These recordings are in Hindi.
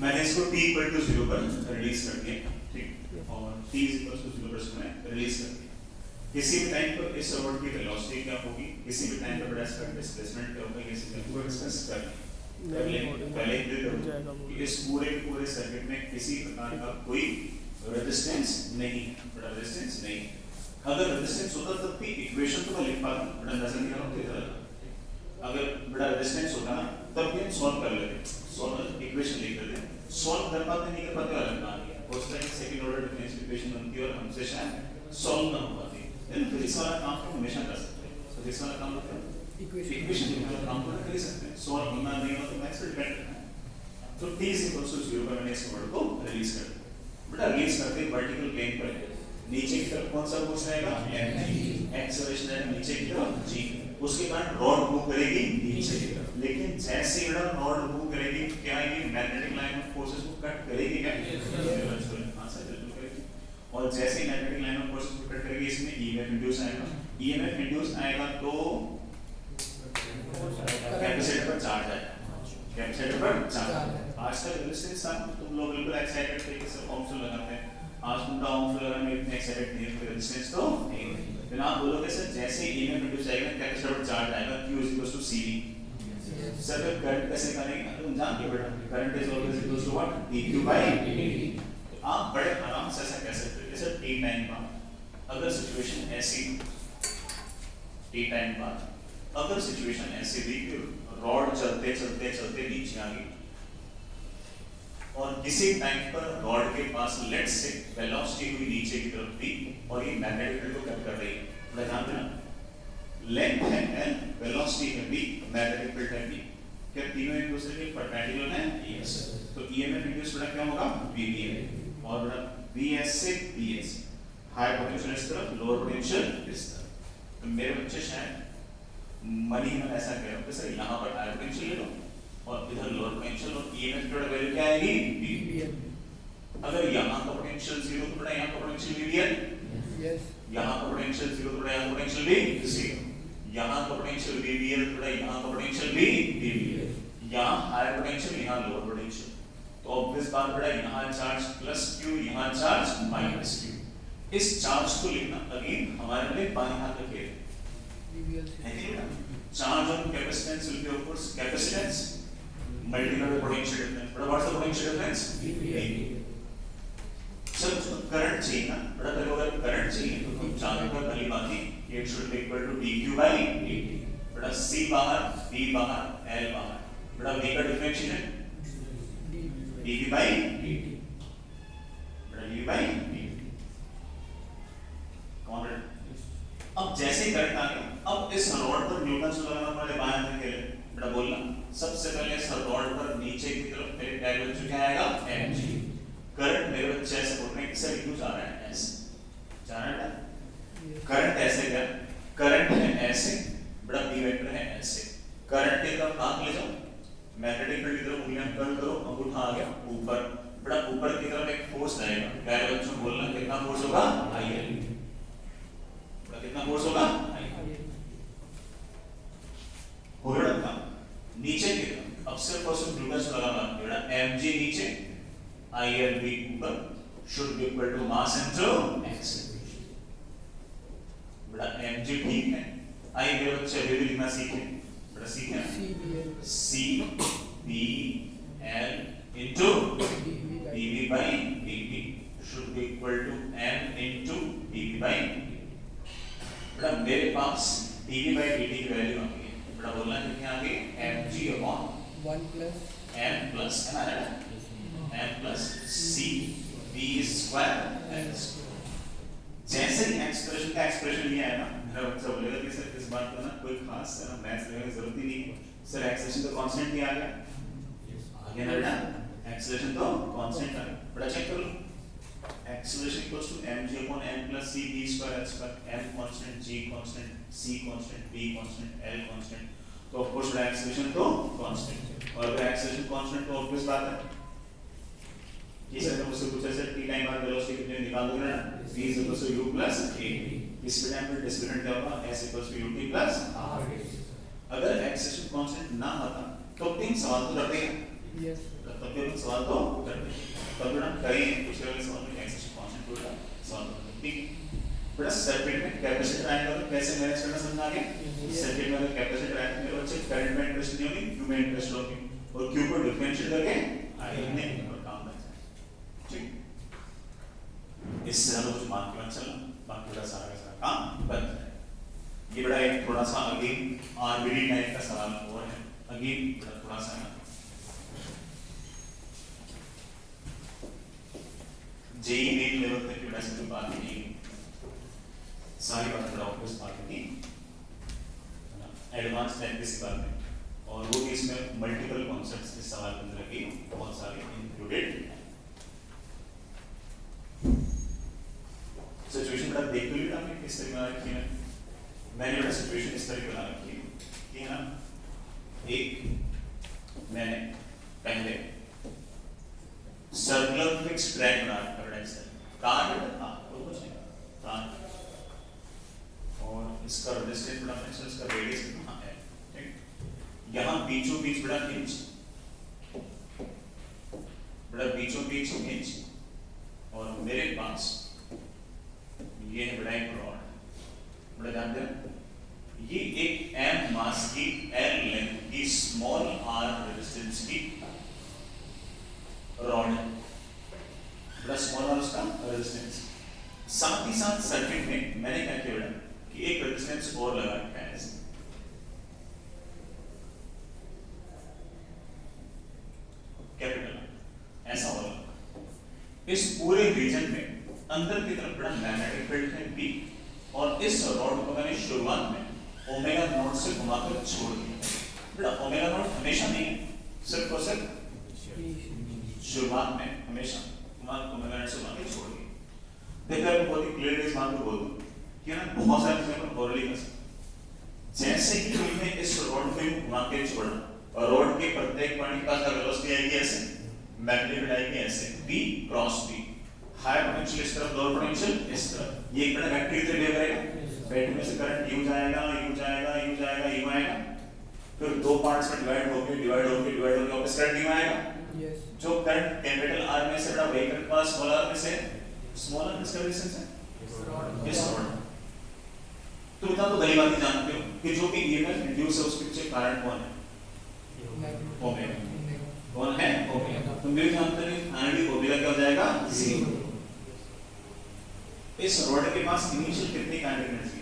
मैंने इसको t इक्वल टू 0 पर रिलीज कर दिया, ठीक, और t इक्वल टू 0 पर इसको मैंने रिलीज कर दिया। किसी भी टाइम पर इस रॉड की वेलोसिटी क्या होगी, किसी भी टाइम पर बड़ा इसका डिस्प्लेसमेंट क्या होगा, ये सब को डिस्कस कर लेंगे। पहले कि इस पूरे सर्किट में किसी प्रकार का कोई रेजिस्टेंस नहीं है, बड़ा रेजिस्टेंस नहीं है। अगर रेजिस्टेंस होता तब भी इक्वेशन तो मैं लिख पाता, बड़ा नजर नहीं आ रहा होता। अगर बड़ा रेजिस्टेंस होता ना तब भी हम सॉल्व कर लेते, सॉल्व इक्वेशन लिख देते, सॉल्व कर पाते नहीं कर पाते अलग बात है। उस तरह की सेकंड ऑर्डर डिफरेंशियल इक्वेशन बनती है और हमसे शायद सॉल्व ना हो पाती। लेकिन फिजिक्स वाला काम तो हमेशा कर सकते हैं, फिजिक्स वाला काम मतलब इक्वेशन लिखने काम तो कर ही सकते हैं, सॉल्व होना नहीं होना तो मैथ्स पे डिपेंड करता है। तो t इक्वल्स टू 0 पर मैंने इस वर्ड को रिलीज कर दिया। बेटा रिलीज करते ही वर्टिकल प्लेन पर नीचे की तरफ कौन सा फोर्स रहेगा, mg, एक्सेलरेशन रहेगा नीचे की तरफ g, उसके बाद रॉड मूव करेगी नीचे की तरफ। लेकिन जैसे ही रॉड मूव करेगी क्या आएगी, मैग्नेटिक लाइन ऑफ फोर्सेस को कट करेगी क्या, आंसर बिल्कुल करेगी। और जैसे ही मैग्नेटिक लाइन ऑफ फोर्सेस को कट करेगी इसमें ईएमएफ इंड्यूस आएगा, ईएमएफ इंड्यूस आएगा तो कैपेसिटर पर चार्ज आएगा, कैपेसिटर पर चार्ज। आज का रेजिस्टेंस तुम लोग बिल्कुल एक्साइटेड तरीके से ओम्स लॉ लगाते हैं, आज तुम ओम्स लॉ लगाने में इतने एक्साइटेड नहीं हो, रेजिस्टेंस तो नहीं है। फिर आप बोलोगे सर जैसे ही ईएमएफ इंड्यूस आएगा कैपेसिटर पर चार्ज आएगा, Q CV। सर फिर करंट कैसे करेंगे, तुम जानते हो बेटा, current is always equal to what, dq by dt। तो आप बड़े आराम से ऐसा कह सकते हो जैसे t टाइम बाद अगर सिचुएशन ऐसी, t टाइम बाद अगर सिचुएशन ऐसी थी कि रॉड चलते चलते चलते नीचे आ गई और किसी टाइम पर रॉड के पास लेट्स से वेलोसिटी हुई नीचे की तरफ थी और ये मैग्नेटिक फील्ड को कट कर रही है, बड़ा ध्यान देना, लेंथ है l, वेलोसिटी है v, मैग्नेटिक फील्ड है v, क्या तीनों एक दूसरे के परपेंडिकुलर हैं, यस। तो ईएमएफ इंड्यूस बड़ा क्या होगा, vbn, और बड़ा vs से bs, हाई पोटेंशियल इस तरफ, लोअर पोटेंशियल इस तरफ। तो मेरे बच्चे शायद मनी में ऐसा कह रहा हूँ कि सर यहाँ पर हाई पोटेंशियल ले लो और इधर लोअर पोटेंशियल, और ईएमएफ की वैल्यू क्या आएगी, vbn। अगर यहाँ का पोटेंशियल 0 तो बड़ा यहाँ का पोटेंशियल vbn, यस, यहाँ का पोटेंशियल 0 तो बड़ा यहाँ का पोटेंशियल भी 0, यहाँ का पोटेंशियल vbn तो बड़ा यहाँ का पोटेंशियल भी vbn, यहाँ हाई पोटेंशियल यहाँ लोअर पोटेंशियल। तो ऑब्वियस बात बड़ा यहाँ चार्ज प्लस q, यहाँ चार्ज माइनस q। इस चार्ज को लिखना अगेन हमारे लिए बाएं हाथ का खेल है, charge on capacitance will be of course capacitance multiplied by potential difference, बड़ा what's the potential difference, sir उसको करंट चाहिए ना, बड़ा पहले अगर करंट चाहिए तो तुम जानते हो पहली बात ही it should be equal to dq by dt, बड़ा c बाहर, b बाहर, l बाहर, बड़ा v का डिफरेंशियल है dv by dt, बड़ा dv by dt। कौन है? अब जैसे ही करंट आ गया, अब इस रॉड पर न्यूटन से लगाना पड़े बाएं हाथ के लिए, बड़ा बोलना सबसे पहले इस रॉड पर नीचे की तरफ मेरे पैर में क्या आएगा, mg। करंट मेरे बच्चे ऐसे बोल रहे हैं कि सर क्यों जा रहा है ऐसे, जा रहा है करंट ऐसे, क्या करंट है ऐसे, बड़ा b वेक्टर है ऐसे, करंट की तरफ हाथ ले जाओ, मैग्नेटिक फील्ड की तरफ उंगलियां कर्ल करो, अंगूठा आ गया ऊपर, बड़ा ऊपर की तरफ एक फोर्स आएगा, प्यारे बच्चों बोलना कितना फोर्स होगा, IL, बड़ा कितना फोर्स होगा, हो रहा नीचे की तरफ। अब सिर्फ और सिर्फ न्यूटन से लगाना, बड़ा mg नीचे IL v ऊपर should be equal to mass into acceleration, बड़ा mg ठीक है, I मेरे बच्चे अभी भी लिखना सीखे, बड़ा सीखे c b l into dv by dt should be equal to m into dv by dt। बड़ा मेरे पास dv by dt की वैल्यू आ गई है, बड़ा बोलना कितनी आ गई, mg upon 1 plus m plus है ना, m plus c v square l square। जैसे ही एक्सप्रेशन का एक्सप्रेशन ये आया ना, मेरा बच्चा बोलेगा कि सर इस बात को ना कोई खास मैथ्स लेने की जरूरत ही नहीं है, सर एक्सप्रेशन तो कांस्टेंट ही आ गया, आ गया ना बेटा, एक्सप्रेशन तो कांस्टेंट आ गया। बड़ा चेक कर लो, expression equals to mg upon m plus c v square l square, m constant, g constant, c constant, v constant, l constant, तो ऑफ कोर्स एक्सप्रेशन तो कांस्टेंट है। और अगर एक्सप्रेशन कांस्टेंट तो ऑब्वियस बात है ये सर मुझसे पूछा सर t टाइम बाद वेलोसिटी कितने निकाल दोगे ना, v is equals to u plus at। इस टाइम पर डिस्प्लेसमेंट क्या होगा, s equals to ut plus r। अगर एक्सेशन कांस्टेंट ना होता तो तीन सवाल तो लड़ते हैं, यस तब भी अपन सवाल तो करते हैं। तब बेटा कई दूसरे वाले सवाल में कैसे कॉन्सेप्ट बेटा सवाल करते हैं। ठीक है बेटा सर्किट में कैपेसिटर आएगा तो कैसे मैनेज करना समझ आ गया। सर्किट में अगर कैपेसिटर आए तो मेरे बच्चे करंट में इंटरेस्ट नहीं होगी, क्यू में इंटरेस्ट होगी और क्यू को डिफरेंशिएट करके आई ने पर काम बन जाए। ठीक इससे ज्यादा कुछ मान के मत चलना, बाकी बेटा सारा का सारा काम बन जाए। ये बड़ा एक थोड़ा सा अगेन आरबीडी टाइप का सवाल और है, अगेन थोड़ा सा जेई मेन लेवल तक बेटा से बात नहीं, सारी बात बड़ा ऑब्वियस बात नहीं, एडवांस टाइप की बात है और वो भी इसमें मल्टीपल कॉन्सेप्ट्स इस सवाल के अंदर की बहुत सारे इंक्लूडेड हैं। सिचुएशन बड़ा देख लो आपने किस तरह बना रखी है। मैंने बड़ा सिचुएशन इस तरह बना रखी है कि ना एक मैंने पहले सर्कुलर फिक्स्ड ट्रैक बना रखा है इस तरह कार था तो कुछ नहीं कार और इसका रेजिस्टेंस बड़ा है, इसका रेडियस कितना है। ठीक यहाँ बीचों बीच बड़ा हिंज, बड़ा बीचों बीच हिंज और मेरे पास ये है बड़ा एक रॉड, बड़ा जानते हैं ये एक m मास की l लेंथ की स्मॉल r रेजिस्टेंस की रॉड है, बड़ा स्मॉल r उसका रेजिस्टेंस। साथ ही साथ सर्किट में मैंने क्या किया बेटा कि एक रेजिस्टेंस और लगा रखा है ऐसे कैपिटल ऐसा होगा। इस पूरे रीजन में अंदर की तरफ बड़ा मैग्नेटिक फील्ड है B और इस रॉड को मैंने शुरुआत में ओमेगा नॉट से घुमाकर छोड़ दिया। बेटा ओमेगा नॉट हमेशा नहीं है, सिर्फ और सिर्फ शुरुआत में हमेशा ओमेगा नॉट से घुमाकर छोड़ दिया। देखकर बहुत ही क्लियरली इस बात को बोल दूं कि ना बहुत सारी चीजें अपन ओरली कर सकते। जैसे ही हमने इस रॉड को घुमा के छोड़ा और रॉड के प्रत्येक पॉइंट का वेलोसिटी आएगी ऐसे, मैग्नेटिक आएगी ऐसे B cross B, high potential इस तरफ, लोअर पोटेंशियल इस तरफ। ये एक बड़ा वेक्टर इधर ले करेगा, बैटरी में से करंट यू जाएगा यू जाएगा यू जाएगा यू आएगा, फिर दो पार्ट्स में डिवाइड होकर वापस करंट यू आएगा। जो करंट कैपिटल R में से बड़ा वही करंट पास स्मॉल r में से, स्मॉल r किसका रेजिस्टेंस है इस रॉड। तो इतना तो गली बात ही जानते हो कि जो भी ईएमएफ इंड्यूस है उसके पीछे कारण कौन है, ओमेगा। कौन है, ओमेगा। तुम भी जानते हो फाइनली ओमेगा क्या हो जाएगा 0। इस रॉड के पास इनिशियल कितनी kinetic energy,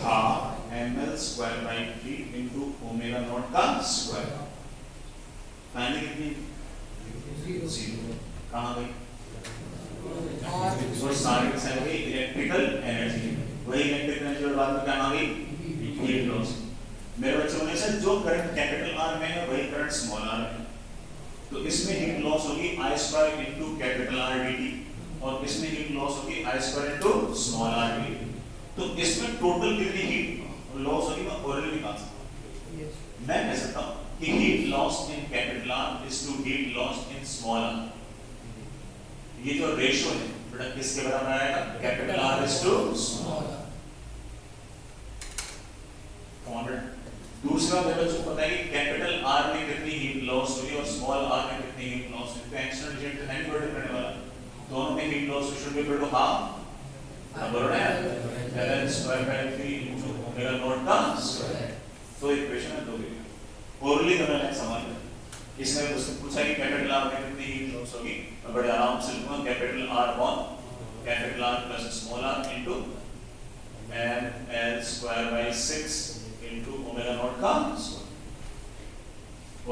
half ml square by 3 into omega naught का स्क्वायर। फाइनली कितनी 0। कहां गई और सारी की सारी इलेक्ट्रिकल एनर्जी, वही इलेक्ट्रिकल एनर्जी और बाद में क्या आ गई हीट लॉस। मेरे बच्चों ने सर जो करंट कैपिटल R में है वही करंट स्मॉल r में, तो इसमें हीट लॉस होगी I square into capital R dt और इसमें हीट लॉस होगी I square into small r dt। तो इसमें टोटल कितनी हीट लॉस होगी मैं ओरली निकाल सकता हूं। मैं कह सकता हूं कि heat loss in capital R is to heat loss in small r। ये जो रेशियो है बेटा किसके बराबर आएगा, capital R is to small r। दूसरा मेरे बच्चों को पता है कि कैपिटल R में कितनी हीट लॉस हुई और स्मॉल r में कितनी हीट लॉस हुई। तो एक्सटर्नल रिजल्ट है नहीं डिपेंड वाला, दोनों में heat loss should be equal to half बराबर है ln square by 3 into omega naught का स्क्वायर। तो इक्वेशन है दो दी ओरली करना है सवाल। इसमें उसने पूछा कि कैपिटल R में कितनी हीट लॉस होगी, मैं बड़े आराम से लिखूंगा capital R upon capital R plus small r into ml square by 6 into omega naught का स्क्वायर।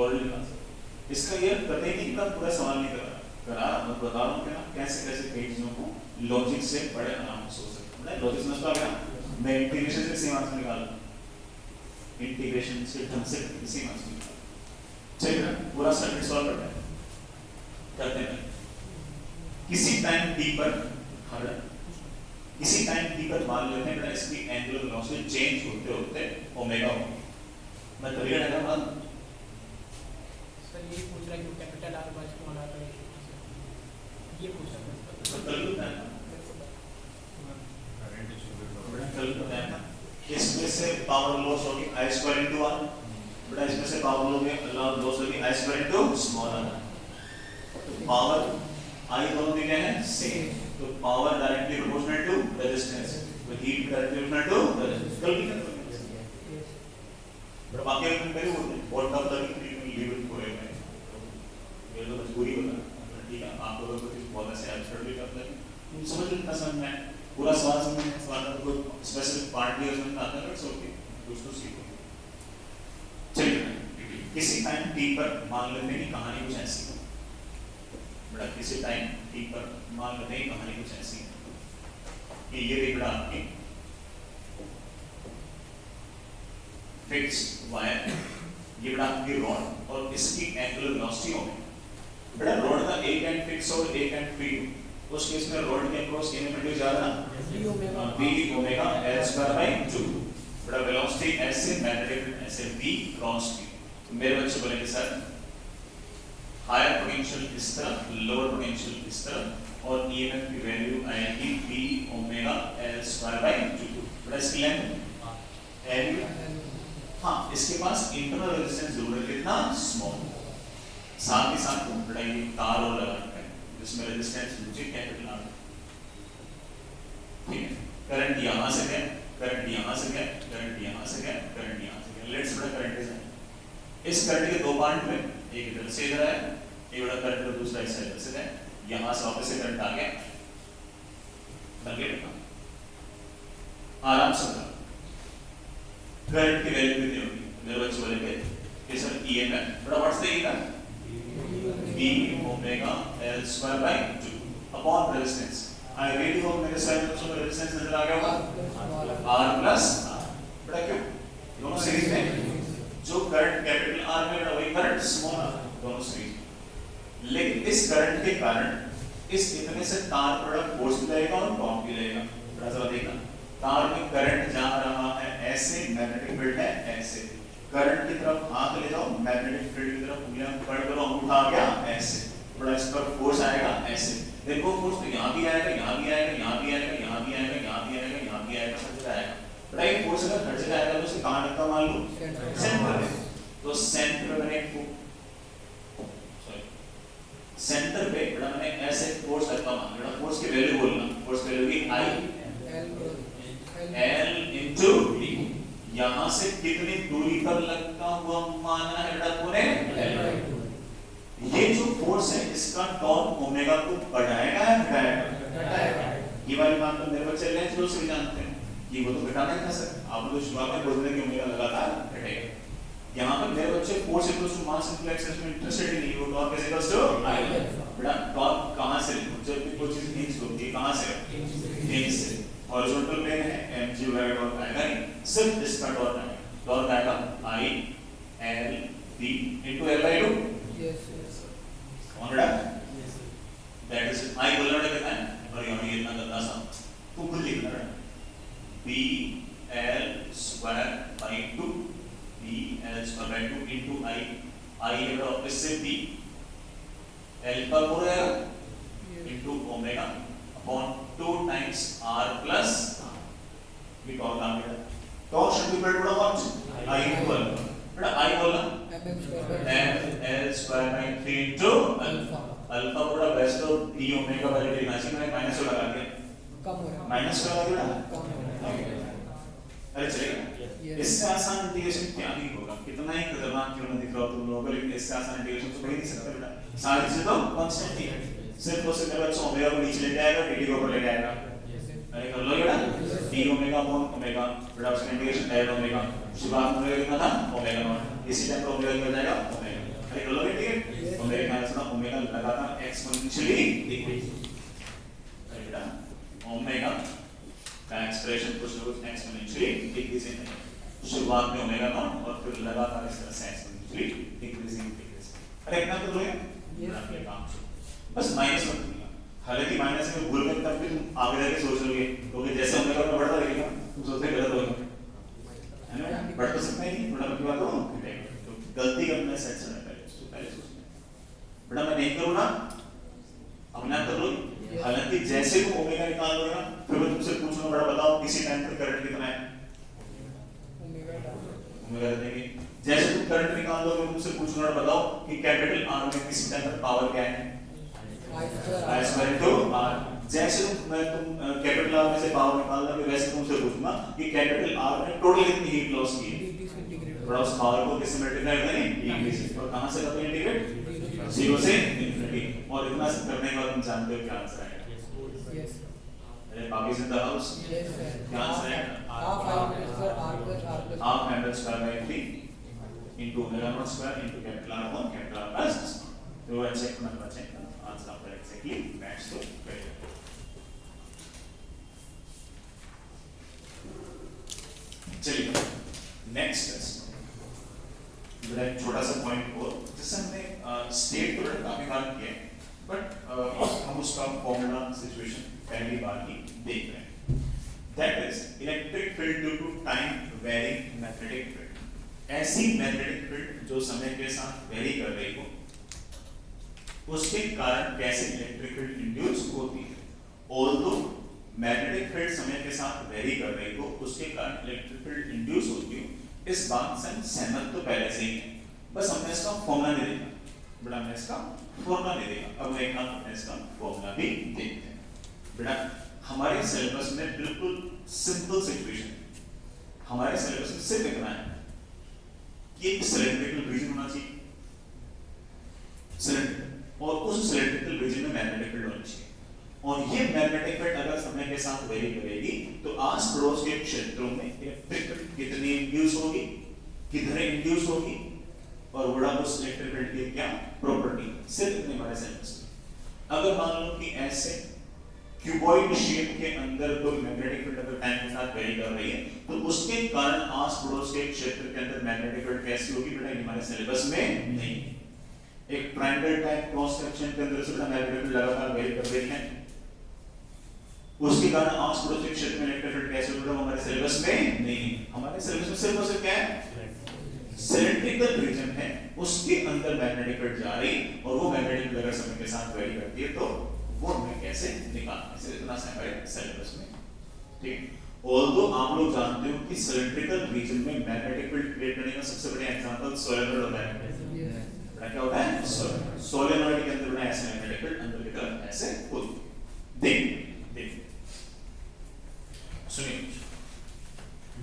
ओरली इसका ये कतई नहीं का पूरा सवाल नहीं करा मैं बता रहा हूं कि कैसे कैसे कई चीजों को लॉजिक से बड़े आराम से सोच सकते हैं। लॉजिक समझ पा गया, मैं इंटीग्रेशन से सेम आंसर निकाल, इंटीग्रेशन से ढंग से सेम आंसर निकाल। चलिए ना पूरा सर्किट सॉल्व करते हैं। किसी टाइम t पर किसी टाइम t पर मान लेते हैं इसकी एंगुलर वेलोसिटी चेंज होते होते ओमेगा हो। मैं तभी लगा बात सर ये पूछ रहा है कि कैपिटल R पर स्मॉल r का ये पूछ रहा है। तो कल होता है इसमें से पावर लॉस होगी I स्क्वायर इनटू R, बेटा इसमें से पावर लॉस गया अल्लाह लॉस होगी I square into small r। तो पावर I दोनों में क्या है सेम, तो power directly proportional to resistance, तो heat directly proportional to resistance. गलती कर रहे हैं बट बाकी अपन पहले बोलते हैं और तब तक treatment leave it for ever, ये तो मजबूरी बता ठीक है। आप लोगों को कुछ बहुत ऐसे एब्स्ट्रैक्ट भी करते हैं समझ लेना, समझ में पूरा सवाल समझ में, सवाल का कोई स्पेसिफिक पार्ट भी उसमें आता है, इट्स ओके, कुछ तो सीखो। चलिए किसी टाइम टी पर मान लेते हैं कि कहानी कुछ ऐसी है, बड़ा किसी टाइम टी पर मान लेते हैं कहानी कुछ ऐसी है कि ये देखना आपकी फिक्स्ड वायर, ये बड़ा आपकी रॉड और इसकी एंगुलर वेलोसिटी होगी। बड़ा रॉड का एक एंड फिक्स और एक एंड फ्री, उस केस में रॉड के अक्रॉस कितने मीटर जा रहा है b omega l square by 2। बड़ा वेलोसिटी s से मैग्नेटिक ऐसे v क्रॉस v। तो मेरे बच्चे बोलेंगे सर हायर पोटेंशियल इस तरफ, लोअर पोटेंशियल इस तरफ और ईएमएफ की वैल्यू आएगी b omega l square by 2। बड़ा इसकी लेंथ l, हाँ इसके पास इंटरनल रेजिस्टेंस जरूर है कितना स्मॉल, साथ ही साथ बड़ा ये तार और लगा रखा है जिसमें रेजिस्टेंस मुझे कैपिटल आर, ठीक है। करंट यहां से गया, करंट यहां से गया, करंट यहां से गया, करंट यहां से गया। लेट्स बड़ा करंट है, इस करंट के दो पार्ट हुए, एक इधर से इधर है, एक बड़ा करंट और दूसरा इस साइड से है। यहां से वापस से करंट आ गया, लगे आराम से करंट की वैल्यू कितनी होगी मेरे बच्चे बोलेंगे कि सर ईएमएफ बड़ा what's the EMF b omega l square by 2 upon resistance. I ready hope मेरे साइड में उसमें रेजिस्टेंस नजर आ गया होगा r प्लस r। बड़ा क्यों दोनों सीरीज में जो करंट कैपिटल R में बड़ा वही करंट स्मॉल r, दोनों सीरीज। लेकिन इस करंट के कारण इस इतने से तार पर फोर्स भी लगेगा और टॉर्क भी लगेगा। बड़ा सा देखना, तार में करंट जा रहा है ऐसे, मैग्नेटिक फील्ड है ऐसे, करंट की तरफ हाथ ले जाओ, मैग्नेटिक फील्ड की तरफ उंगलियां पकड़ करो, अंगूठा आ गया ऐसे, बड़ा इस पर फोर्स आएगा ऐसे। देखो फोर्स तो यहां भी आएगा, यहां भी आएगा, यहां भी आएगा, यहां भी आएगा, यहां भी आएगा, यहां भी आएगा, सब जगह आएगा। बड़ा ये फोर्स अगर हर जगह आएगा तो उसे कहां रखा मान लो सेंटर पे, तो सेंटर में एक सेंटर पे बड़ा मैंने ऐसे फोर्स रखा मान लो, फोर्स की वैल्यू बोलना, फोर्स की वैल्यू की I L into D। यहां से कितनी दूरी पर लगता हुआ मानना है बेटा पूरे L। ये जो फोर्स है इसका टॉर्क ओमेगा को बढ़ाएगा या घटाएगा? ये वाली बात तो मेरे बच्चे लेंथ लॉ से जानते हैं, ये वो तो घटाना ही था सर, आप लोग शुरुआत में बोल रहे कि ओमेगा लगातार घटेगा। यहाँ पर मेरे बच्चे force equals to mass into x में इंटरेस्टेड नहीं, वो torque is equals to I। बेटा टॉर्क कहां से लिखो, जब भी कोई चीज हिंज होती है कहां से, हिंज से। हॉरिजॉन्टल प्लेन है mg वाला टॉर्क आएगा नहीं, सिर्फ इसका टॉर्क आएगा, टॉर्क आएगा I L B into L by 2। Yes yes कौन बेटा, दैट इज I बोलना कितना है और यहाँ ये इतना गंदा सा तू खुद लिखना है B L square by 2, B L square by 2 into I है बेटा ऑफिस से B L का पूरा into omega upon 2 times R plus we call that torque should be equal to what I equal बेटा I बोलना m L square by 3 into alpha। Alpha बड़ा बेस्ट और d ओमेगा वाले लिखना चाहिए, मैंने माइनस लगा दिया, कम हो रहा है माइनस लगा दिया कम हो रहा है। अरे चलेगा, इससे आसान इंटीग्रेशन क्या नहीं होगा, कितना ही खतरनाक क्यों ना दिख रहा हो तुम लोगों को, लेकिन इससे आसान इंटीग्रेशन तो हो ही नहीं सकता बेटा, सारी चीजें तो कांस्टेंट ही है, सिर्फ उसे मेरे बच्चों ओमेगा को नीचे लेके आएगा, डी को ऊपर लेके आएगा। अरे कर लो बेटा, डी ओमेगा अपॉन ओमेगा, बेटा उसका इंटीग्रेशन डायरेक्ट ओमेगा, शुरुआत में कितना था ओमेगा नॉट, इसी टाइम पर ओमेगा हो जाएगा ओमेगा। अरे कर लो बेटा, ठीक है, ओमेगा का आंसर ओमेगा लगातार एक्सपोनेंशियली डिक्रीज। अरे बेटा ओमेगा का एक्सप्रेशन कुछ ना कुछ एक्सपोनेंशियली डिक्रीजिंग है, शुरुआत में ओमेगा नॉट और फिर लगातार इस तरह से एक्सपोनेंशियली डिक्रीजिंग। अरे इतना तो लोगे ये काम बस माइनस मत करना, हालांकि माइनस में भूल में तब भी तुम आगे जाके सोच लोगे क्योंकि जैसे ओमेगा में बढ़ता रहेगा तुम सोचते गलत होगा, है ना, बढ़ तो सकता ही नहीं, बड़ा की बात हो तो गलती करना सेट से पहले सोचना बेटा मैं नहीं करूँ ना, अपने आप कर लो। हालांकि जैसे तुम ओमेगा निकाल लोगे ना फिर मैं तुमसे पूछूंगा बड़ा बताओ किसी टाइम पर करंट कितना है, ओमेगा देंगे जैसे तुम करंट निकाल दोगे तुमसे पूछूंगा बताओ कि कैपिटल आर में किसी के अंदर पावर क्या है आई स्क्वायर इनटू आर। जैसे तुम कैपिटल आर में से पावर निकाल दोगे वैसे तुमसे पूछूंगा कि कैपिटल आर ने टोटल कितनी हीट लॉस की है, थोड़ा उस पावर को किससे मल्टीप्लाई करें e से, और कहां से करते हैं इंटीग्रेट 0 से इंफिनिटी, और इतना करने के बाद तुम जानते हो क्या आंसर आएगा। यस अरे बाकी in the house yes sir क्या आंसर है half r plus half m square by 3 into omega naught square into capital R upon capital R plus तो चेक करना चाहिए आंसर आपका एग्जैक्टली मैच तो करेगा। चलिए नेक्स्ट टेस्ट बड़ा छोटा सा पॉइंट और जिससे हमने स्टेट तो काफी बार किया है बट हम उसका फॉर्मूला सिचुएशन पहली बार ही देख रहे हैं। That is electric field due to time varying magnetic field. ऐसी मैग्नेटिक फील्ड जो समय के साथ वेरी कर रही हो उसके कारण कैसे इलेक्ट्रिक फील्ड इंड्यूस होती है। ऑल्दो मैग्नेटिक फील्ड समय के साथ वेरी कर रही हो उसके कारण इलेक्ट्रिक फील्ड इंड्यूस होती हो इस बात से सहमत तो पहले से ही है, बस हमने इसका फॉर्मूला नहीं देखा, बेटा हमने इसका फॉर्मूला नहीं देखा। अब एक हमने इसका फॉर्मूला भी देखते हैं। बेटा हमारे सिलेबस में बिल्कुल सिंपल सिचुएशन, हमारे सिलेबस में सिर्फ इतना है कि एक सिलेंड्रिकल रीजन होना चाहिए सिलेंड्रिकल, और उस सिलेंड्रिकल रीजन में मैग्नेटिक फील्ड होनी चाहिए, और ये मैग्नेटिक फील्ड अगर समय के साथ वेरी करेगी तो आस पड़ोस के क्षेत्रों में इलेक्ट्रिक फील्ड कितनी इंड्यूस होगी, किधर इंड्यूस होगी, और बड़ा उस इलेक्ट्रिक फील्ड की क्या प्रॉपर्टी, सिर्फ इतने बड़े सिलेबस में। अगर मान लो कि ऐसे क्यूबॉइड शेप के अंदर कोई मैग्नेटिक फील्ड अगर टाइम के साथ वेरी कर रही है तो उसके कारण आस पड़ोस के क्षेत्र के अंदर मैग्नेटिक फील्ड कैसी होगी, बेटा हमारे सिलेबस में नहीं। एक ट्रायंगल टाइप क्रॉस सेक्शन के अंदर से बेटा मैग्नेटिक फील्ड लगातार वेरी कर रही है, उसके कारण आस पड़ोस के क्षेत्र में इलेक्ट्रिक फील्ड कैसे होगा, हमारे सिलेबस में नहीं। हमारे सिलेबस में सिर्फ और सिर्फ क्या है, सिलेंड्रिकल रीजन है, उसके अंदर मैग्नेटिक फील्ड जा रही और वो मैग्नेटिक फील्ड अगर समय के साथ वेरी करती है तो वो हमें कैसे निकालना है, इतना सा हमारे सिलेबस में। ठीक, ऑल्दो आप लोग जानते हो कि सिलेंड्रिकल रीजन में मैग्नेटिक फील्ड क्रिएट करने का सबसे बड़ा एग्जांपल सोलेनॉइड होता है। क्या होता है सोलेनॉइड के अंदर ऐसे मैग्नेटिक फील्ड अंदर की तरफ ऐसे होती। देख सुनिए,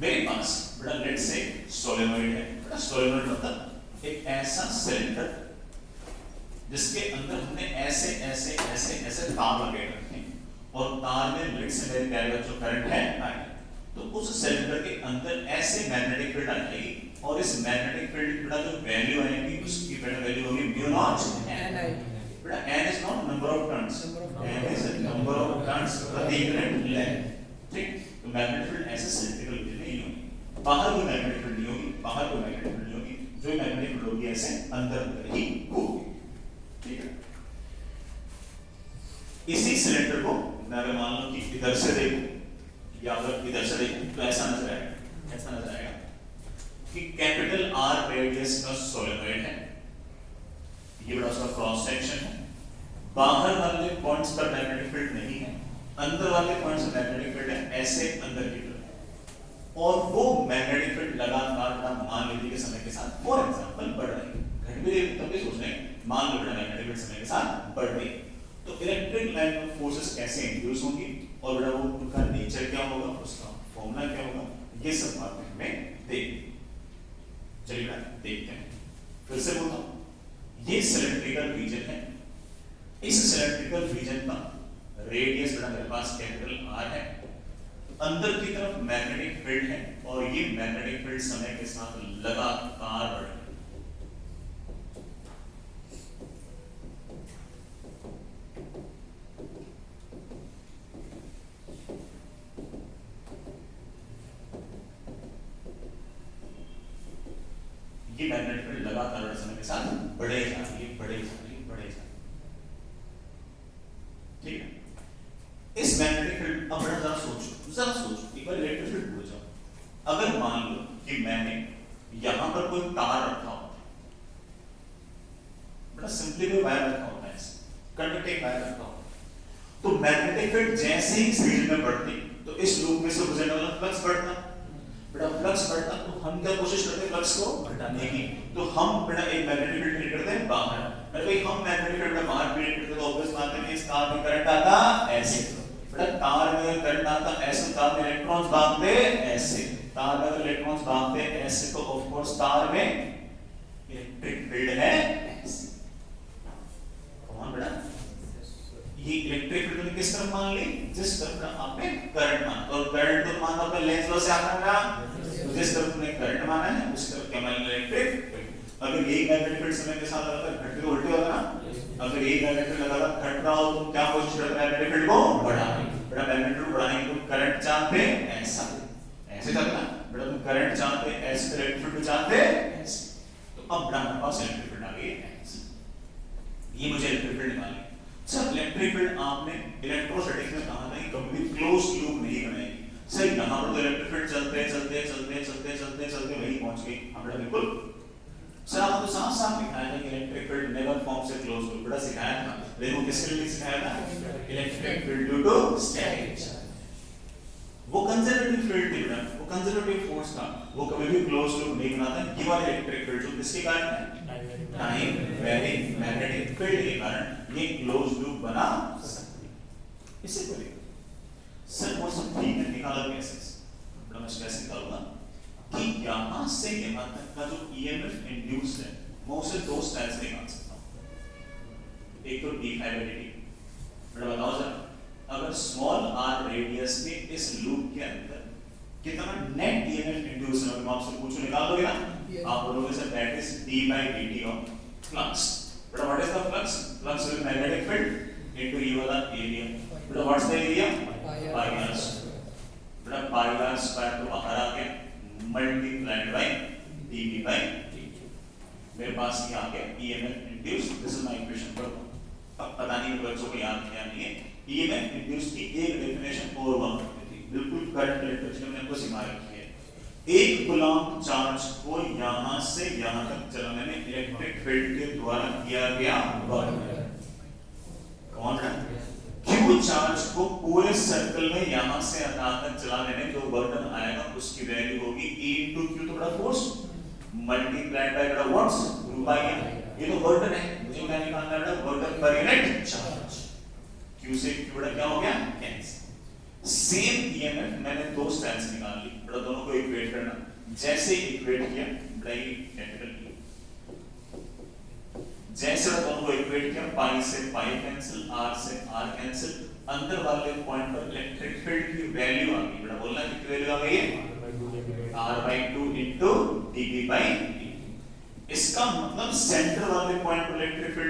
मेरे पास बड़ा लेट्स से सोलेनॉइड है। बड़ा सोलेनॉइड मतलब एक ऐसा सिलेंडर जिसके अंदर हमने ऐसे ऐसे ऐसे ऐसे तार लगे रखे और तार में लेट्स से मेरे प्यारे बच्चों करंट है आई, तो उस सिलेंडर के अंदर ऐसे मैग्नेटिक फील्ड आ जाएगी और इस मैग्नेटिक फील्ड का जो वैल्यू आएगी उसकी बेटा वैल्यू होगी म्यू नॉट n। बेटा n is not number of turns, n is number of turns प्रति यूनिट लेंथ। ठीक, तो मैग्नेटिक फील्ड ऐसे सिलेंड्रिकल रीजन में ही होगी, बाहर कोई मैग्नेटिक फील्ड नहीं होगी, बाहर कोई मैग्नेटिक फील्ड नहीं होगी, जो मैग्नेटिक फील्ड होगी ऐसे अंदर ही होगी। ठीक है, इसी सिलेंडर को मैं अगर मान लो कि इधर से देखूं या अगर इधर से देखूं तो ऐसा नजर आएगा, ऐसा नजर आएगा कि कैपिटल आर रेडियस का सोलेनॉइड है, ये बड़ा उसका क्रॉस सेक्शन है, बाहर वाले पॉइंट्स पर मैग्नेटिक फील्ड नहीं है, अंदर वाले पॉइंट्स पर मैग्नेटिक फील्ड है ऐसे अंदर की तरफ, और वो मैग्नेटिक फील्ड लगातार मान लीजिए कि समय के साथ फॉर एग्जांपल बढ़ रही है। घड़ी तब भी सोच रहे हैं मान लो मैग्नेटिक फील्ड समय के साथ बढ़ रही है तो इलेक्ट्रिक लाइन ऑफ फोर्सेस कैसे इंड्यूस होंगी और बेटा वो उनका नेचर क्या होगा, उसका फॉर्मूला क्या होगा, ये सब बातें हमें देखनी। चलिए बेटा देखते हैं, फिर से बोलता हूं, ये सिलेंड्रिकल रीजन है, इस सिलेंड्रिकल रीजन का रेडियस बेटा मेरे पास कैपिटल आर है, अंदर की तरफ मैग्नेटिक फील्ड है और ये मैग्नेटिक फील्ड समय के साथ लगातार बढ़ रही है। ये मैग्नेटिक फील्ड लगातार समय के साथ बढ़े जा रही है, बढ़े जा रही है, बढ़े जा रही है। ठीक है, इस मैग्नेटिक फील्ड अब बड़ा जरा सोचो एक बार इलेक्ट्रिक फील्ड भूल जाओ। अगर मान लो कि मैंने यहां पर कोई तार रखा हो, बड़ा सिंपली कोई वायर रखा होता है, कंडक्टिंग वायर रखा हो, तो मैग्नेटिक फील्ड जैसे ही इस रीजन में बढ़ती तो इस लूप में से गुजरने वाला फ्लक्स बढ़ता। बेटा फ्लक्स बढ़ता तो हम क्या कोशिश करते हैं फ्लक्स को घटाने की, तो हम बेटा एक मैग्नेटिक फील्ड क्रिएट करते हैं बाहर। अरे भाई हम मैग्नेटिक फील्ड बाहर क्रिएट करते तो ऑब्वियस बात है कि इस तार में करंट आता ऐसे, बेटा तार में करंट आता ऐसे, तार में इलेक्ट्रॉन्स भागते ऐसे, तार में इलेक्ट्रॉन्स भागते ऐसे, तो ऑफ कोर्स तार में इलेक्ट्रिक फील्ड है ऐसे। कौन बेटा ये इलेक्ट्रिक फील्ड ने किस तरफ मान ली, जिस तरफ का आपने करंट माना, और करंट तो मानना अपने लेंस लॉ से आता है ना, तो जिस तरफ तुमने करंट माना है उस तरफ क्या मान इलेक्ट्रिक फील्ड। अगर एक मैग्नेटिक फील्ड समय के साथ लगातार घटते तो उल्टे होगा ना, अगर एक मैग्नेटिक फील्ड लगातार घट रहा हो तो क्या कोशिश करते हैं मैग्नेटिक फील्ड को बढ़ाने, बेटा मैग्नेटिक फील्ड बढ़ाने के लिए करंट चाहते ऐसा ऐसे चलना, बेटा तुम करंट चाहते ऐसे, इलेक्ट्रिक फील्ड चाहते ऐसे, तो अब बेटा हमारे पास इलेक्ट्रिक फील्ड आ गई है, ये मुझे इलेक्ट्रिक फील्ड निकालनी है। सर इलेक्ट्रिक फील्ड आपने इलेक्ट्रोस्टैटिक्स में कहा था कि कभी क्लोज लूप नहीं बनाएगी। सर यहां पर तो इलेक्ट्रिक फील्ड चलते चलते चलते चलते चलते चलते वहीं पहुंच गई, हमरा बिल्कुल सर आपने तो साफ साफ लिखा है कि electric field never forms a close loop, बड़ा सिखाया था, लेकिन किसके लिए सिखाया था, electric field due to static charge. वो कंजर्वेटिव फील्ड थी बेटा, वो कंजर्वेटिव फोर्स था, वो कभी भी क्लोज लूप नहीं बनाता। ये वाला इलेक्ट्रिक फील्ड जो किसके कारण है, टाइम वेरिंग मैग्नेटिक फील्ड के कारण ये क्लोज लूप बना सकती है। इसे बोलिए सर वो सब ठीक है, निकाला कैसे, मैं कैसे निकालूंगा कि यहां से यहां तक का जो ईएमएफ इंड्यूस्ड है मैं उसे दो स्टाइल से निकाल सकता हूं। एक तो डी फाई बाई डी, बेटा बताओ जरा अगर स्मॉल आर रेडियस में इस लूप के अंदर कितना नेट ईएमएफ इंड्यूस है, मैं आपसे पूछूं निकाल दोगे ना, आप बोलोगे sir that is d by dt of flux. बेटा what is the flux, flux with magnetic field into ये वाला एरिया, बेटा what's the area pi r square, बेटा पाई आर स्क्वायर तो बाहर आ गया multiplied by dv by dt, मेरे पास ये आ गया EMF induce, this is my equation पर। अब पता नहीं बच्चों को याद किया नहीं है, ईएमएफ इंड्यूस की एक डेफिनेशन और वन बिल्कुल करंट इलेक्ट्रिसिटी में आपको सिखा रखी है। एक कूलम्ब चार्ज को यहां से यहां तक चलाने में इलेक्ट्रिक फील्ड के द्वारा किया गया वर्क, कौन है क्यू चार्ज को पूरे सर्कल में यहां से यहां तक चलाने में जो बर्डन आएगा उसकी वैल्यू होगी E * Q तो बड़ा फोर्स मल्टीप्लाइड बाय बड़ा व्हाट्स q बाय m, ये तो बर्डन है, मुझे क्या निकालना है बेटा burden per unit charge, q से q बड़ा क्या हो गया कैंसिल। सेम ईएमएफ मैंने दो स्टाइल से निकाल ली, बड़ा दोनों को इक्वेट करना, जैसे इक्वेट किया बड़ा ये कैपिटल E, जैसे दोनों को इक्वेट किया पाई से पाई कैंसिल, r से r कैंसिल, अंदर वाले पॉइंट पर इलेक्ट्रिक फील्ड की वैल्यू आ गई, बड़ा बोलना कितनी वैल्यू आ गई है r/2 * dv/dt। इसका मतलब सेंटर वाले पॉइंट पर इलेक्ट्रिक फील्ड